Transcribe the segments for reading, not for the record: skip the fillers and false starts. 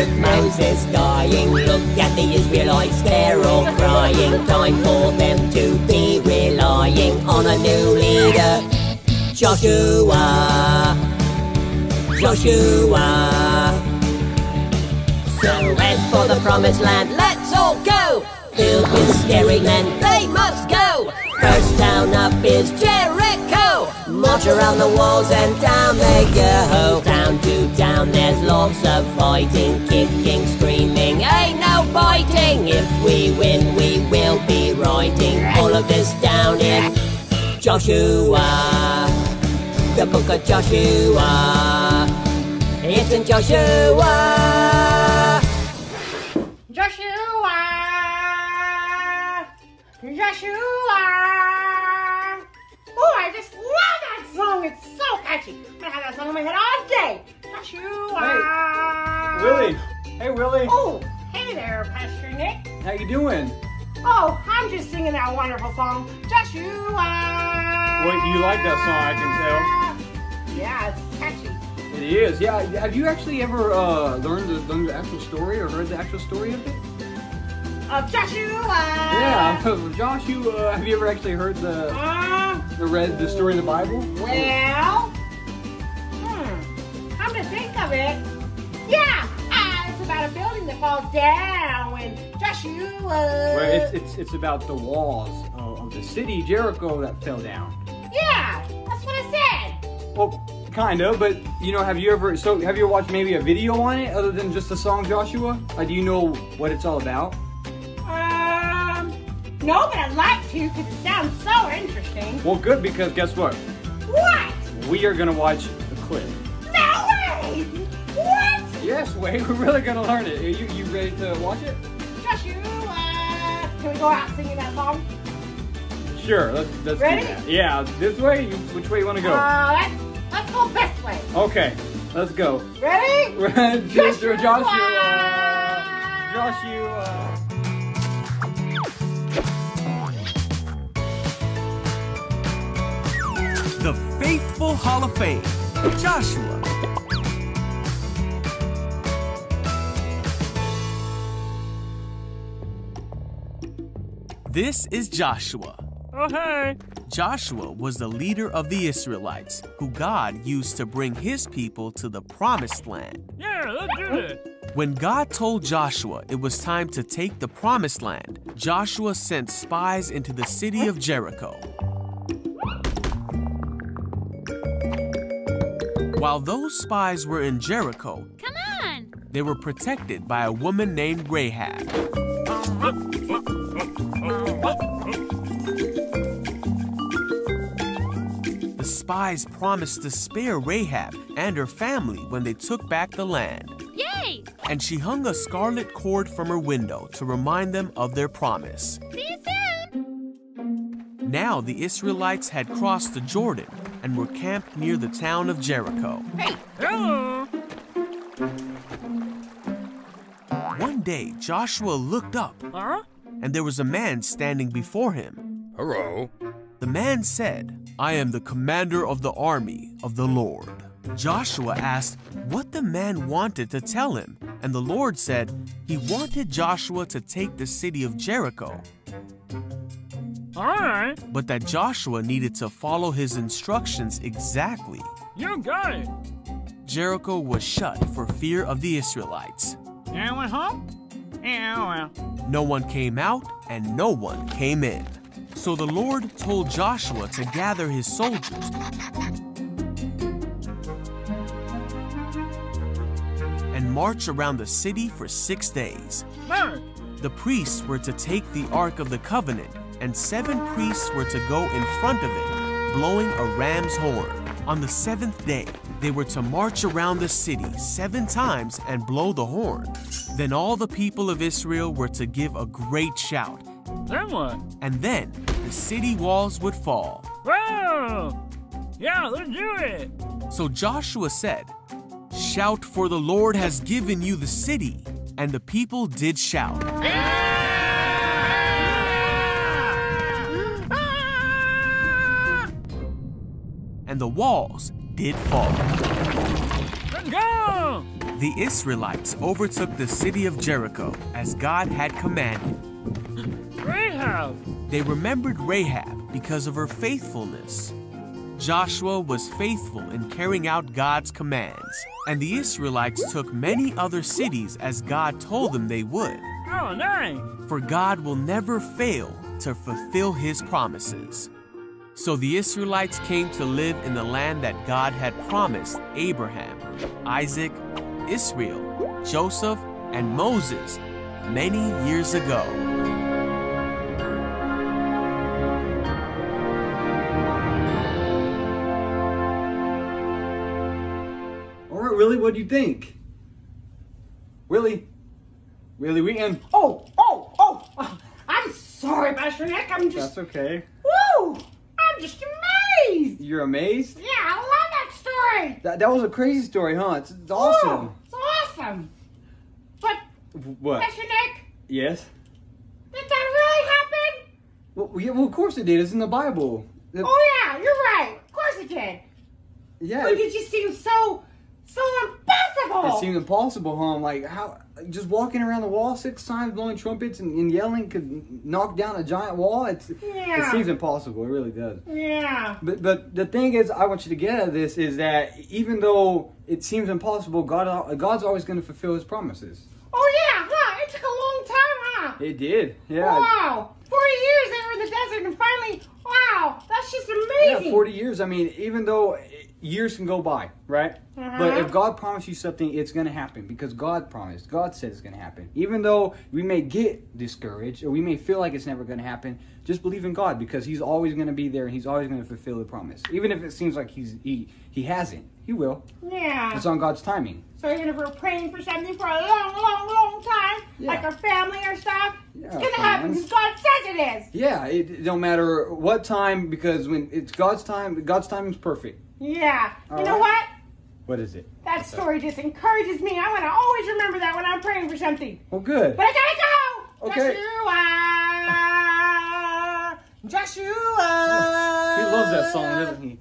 with Moses dying. Look at the Israelites, they're all crying. Time for them to be relying on a new leader, Joshua. Joshua. So head for the promised land, let's all go. Filled with scary men, they must go. First town up is Jericho. March around the walls and down they go. Down to down, there's lots of fighting, kicking, screaming, ain't no biting. If we win, we will be writing all of this down in Joshua, the book of Joshua. It's in Joshua. Joshua, Joshua. Oh, I just love that song. It's so catchy. I'm gonna have that song in my head all day. Joshua. Hey, Willie. Hey, Willie. Oh, hey there, Pastor Nick. How you doing? Oh, I'm just singing that wonderful song, Joshua. Well, you like that song, I can tell. Yeah, it's catchy. It is. Yeah. Have you actually ever learned the actual story or heard the actual story of it? Of Joshua. Yeah. Joshua. Have you ever actually heard the story of the Bible? Well, come to think of it, yeah, it's about a building that falls down when Joshua. Well, it's about the walls of the city Jericho that fell down. Yeah, that's what I said. Well, kind of, but you know, have you ever watched maybe a video on it other than just the song Joshua? Do you know what it's all about? No, but I'd like to because it sounds so interesting. Well, good, because guess what? What? We are gonna watch the clip. No way! What? Yes, Wade, we're really gonna learn it. Are you ready to watch it? Joshua, can we go out singing that song? Sure, let's ready? do that. Yeah, this way. Which way you want to go? Let's go this way. Okay, let's go. Ready? Joshua. The Faithful Hall of Fame, Joshua. This is Joshua. Oh, hey. Joshua was the leader of the Israelites, who God used to bring his people to the Promised Land. Yeah, let's do it. When God told Joshua it was time to take the Promised Land, Joshua sent spies into the city of Jericho. While those spies were in Jericho, come on, they were protected by a woman named Rahab. The spies promised to spare Rahab and her family when they took back the land. Yay! And she hung a scarlet cord from her window to remind them of their promise. See you soon! Now the Israelites had crossed the Jordan and were camped near the town of Jericho. Hey! Hello! One day, Joshua looked up, and there was a man standing before him. Hello. The man said, "I am the commander of the army of the Lord." Joshua asked what the man wanted to tell him, and the Lord said he wanted Joshua to take the city of Jericho, All right. but that Joshua needed to follow his instructions exactly. You got it. Jericho was shut for fear of the Israelites. And went home? Yeah, well. No one came out and no one came in. So the Lord told Joshua to gather his soldiers and march around the city for 6 days. March. The priests were to take the Ark of the Covenant, and 7 priests were to go in front of it, blowing a ram's horn. On the 7th day, they were to march around the city 7 times and blow the horn. Then all the people of Israel were to give a great shout. Then what? And then the city walls would fall. Whoa! Yeah, let's do it. So Joshua said, "Shout, for the Lord has given you the city." And the people did shout. And the walls did fall. Let's go! The Israelites overtook the city of Jericho as God had commanded. Rahab! They remembered Rahab because of her faithfulness. Joshua was faithful in carrying out God's commands, and the Israelites took many other cities as God told them they would. Oh, nice! For God will never fail to fulfill his promises. So the Israelites came to live in the land that God had promised Abraham, Isaac, Israel, Joseph, and Moses many years ago. All right, Willie, what do you think? Willie Wheaton. Oh, I'm sorry, Pastor Nick. I'm just, That's okay. woo! I'm just amazed. You're amazed? Yeah, I love that story. That was a crazy story, huh? It's awesome. Woo, it's awesome. But, What? Pastor Nick, Yes? did that really happen? Well, of course it did. It's in the Bible. Oh yeah, you're right. Of course it did. Yeah. But it just seems so impossible. It seemed impossible, huh? I'm like, how? Just walking around the wall 6 times, blowing trumpets and yelling could knock down a giant wall? It seems impossible. It really does. Yeah. But the thing is, I want you to get out of this is that even though it seems impossible, God's always going to fulfill his promises. Oh yeah, huh? It took a long time, huh? It did. Yeah. Wow. 40 years they were in the desert and finally, wow, that's just amazing. Yeah, 40 years. I mean, even though years can go by, right? But if God promised you something, it's going to happen because God promised. God said it's going to happen. Even though we may get discouraged or we may feel like it's never going to happen, just believe in God because he's always going to be there and he's always going to fulfill the promise. Even if it seems like he hasn't, he will. Yeah. It's on God's timing. So even if we're praying for something for a long time, like our family or stuff, it's going to happen because God says it is. Yeah, it don't matter what time because when it's God's time is perfect. Yeah. All you know right. what? What is it? That story just encourages me. I'm going to always remember that when I'm praying for something. Well, good. But I got to go. Okay. Joshua. He loves that song, doesn't he?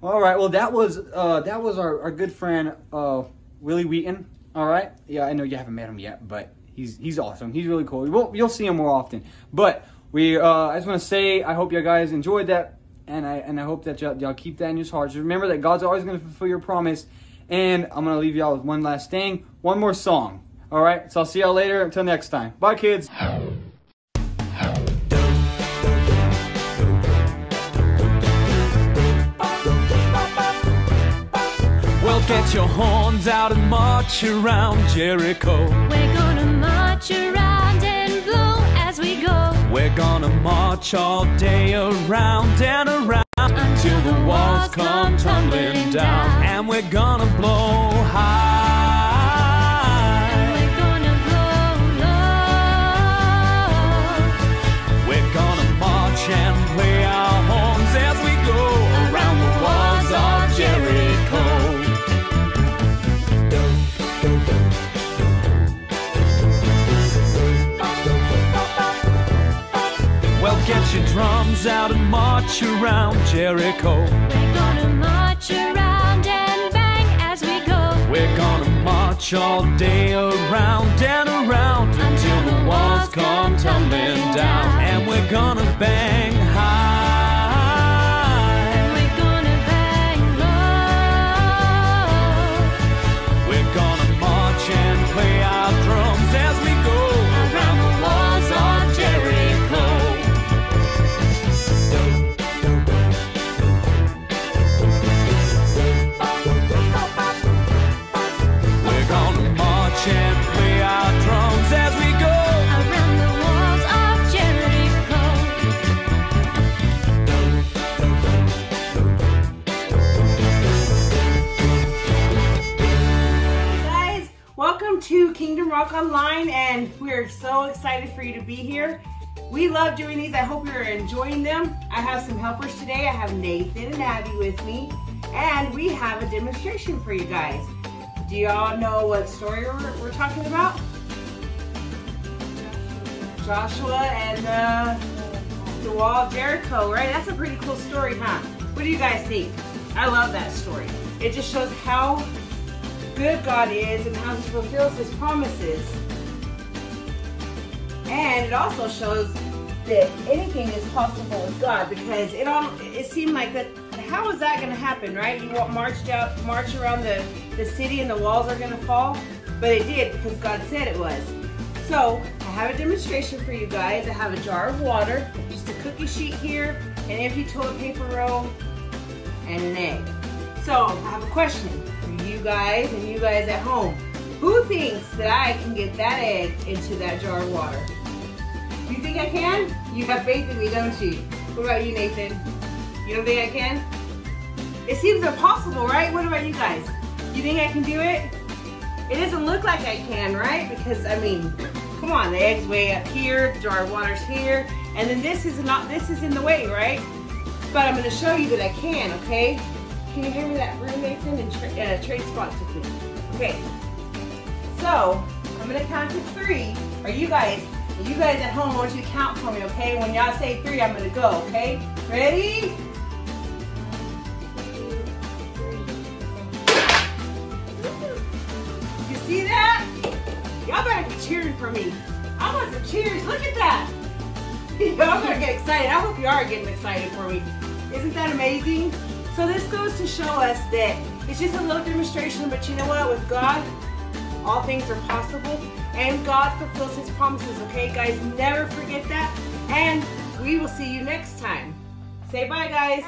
All right. Well, that was our good friend Willie Wheaton. All right. Yeah, I know you haven't met him yet, but he's awesome. He's really cool. You'll see him more often. But I just want to say I hope you guys enjoyed that. And I hope that y'all keep that in your hearts. Remember that God's always going to fulfill your promise. And I'm going to leave y'all with one last thing. One more song. All right? So I'll see y'all later. Until next time. Bye, kids. Well, get your horns out and march around Jericho. We're gonna march around and blow as we go. We're gonna march all day around and around until the walls come tumbling down. And we're gonna blow high. And we're gonna blow low. We're gonna march and play our horns as we go around the walls of Jericho. Well, get your drums out and march around Jericho. We're gonna march around and bang as we go. We're gonna march all day around and around until the walls come tumbling down. And we're gonna bang high. And we're gonna bang low. We're gonna march and play our drums as we go around the walls of Jericho. We're gonna march and play our drums as we go around the walls of Jericho. Guys, welcome to Kingdom Rock Online, and we're so excited for you to be here. We love doing these. I hope you're enjoying them. I have some helpers today. I have Nathan and Abby with me, and we have a demonstration for you guys. Do y'all know what story we're talking about? Joshua and the wall of Jericho, right? That's a pretty cool story, huh? What do you guys think? I love that story. It just shows how good God is and how He fulfills His promises. And it also shows that anything is possible with God, because it seemed like that. How is that going to happen, right? You won't march around the city and the walls are going to fall, but it did because God said it was. So I have a demonstration for you guys. I have a jar of water, just a cookie sheet here, an empty toilet paper roll, and an egg. So I have a question for you guys and you guys at home. Who thinks that I can get that egg into that jar of water? You think I can? You have faith in me, don't you? What about you, Nathan? You don't think I can? It seems impossible, right? What about you guys? You think I can do it? It doesn't look like I can, right? Because, I mean, come on, the egg's way up here, the jar of water's here, and then this is in the way, right? But I'm gonna show you that I can, okay? Can you hand me that broom, Nathan, and trade spots with me? Okay. So, I'm gonna count to 3. You guys at home, I want you to count for me, okay? When y'all say 3, I'm gonna go, okay? Ready? You see that? Y'all better be cheering for me. I want some cheers. Look at that. I'm gonna get excited. I hope you are getting excited for me. Isn't that amazing? So this goes to show us that it's just a little demonstration, but you know what? With God, all things are possible, and God fulfills His promises, okay? Guys, never forget that, and we will see you next time. Say bye, guys.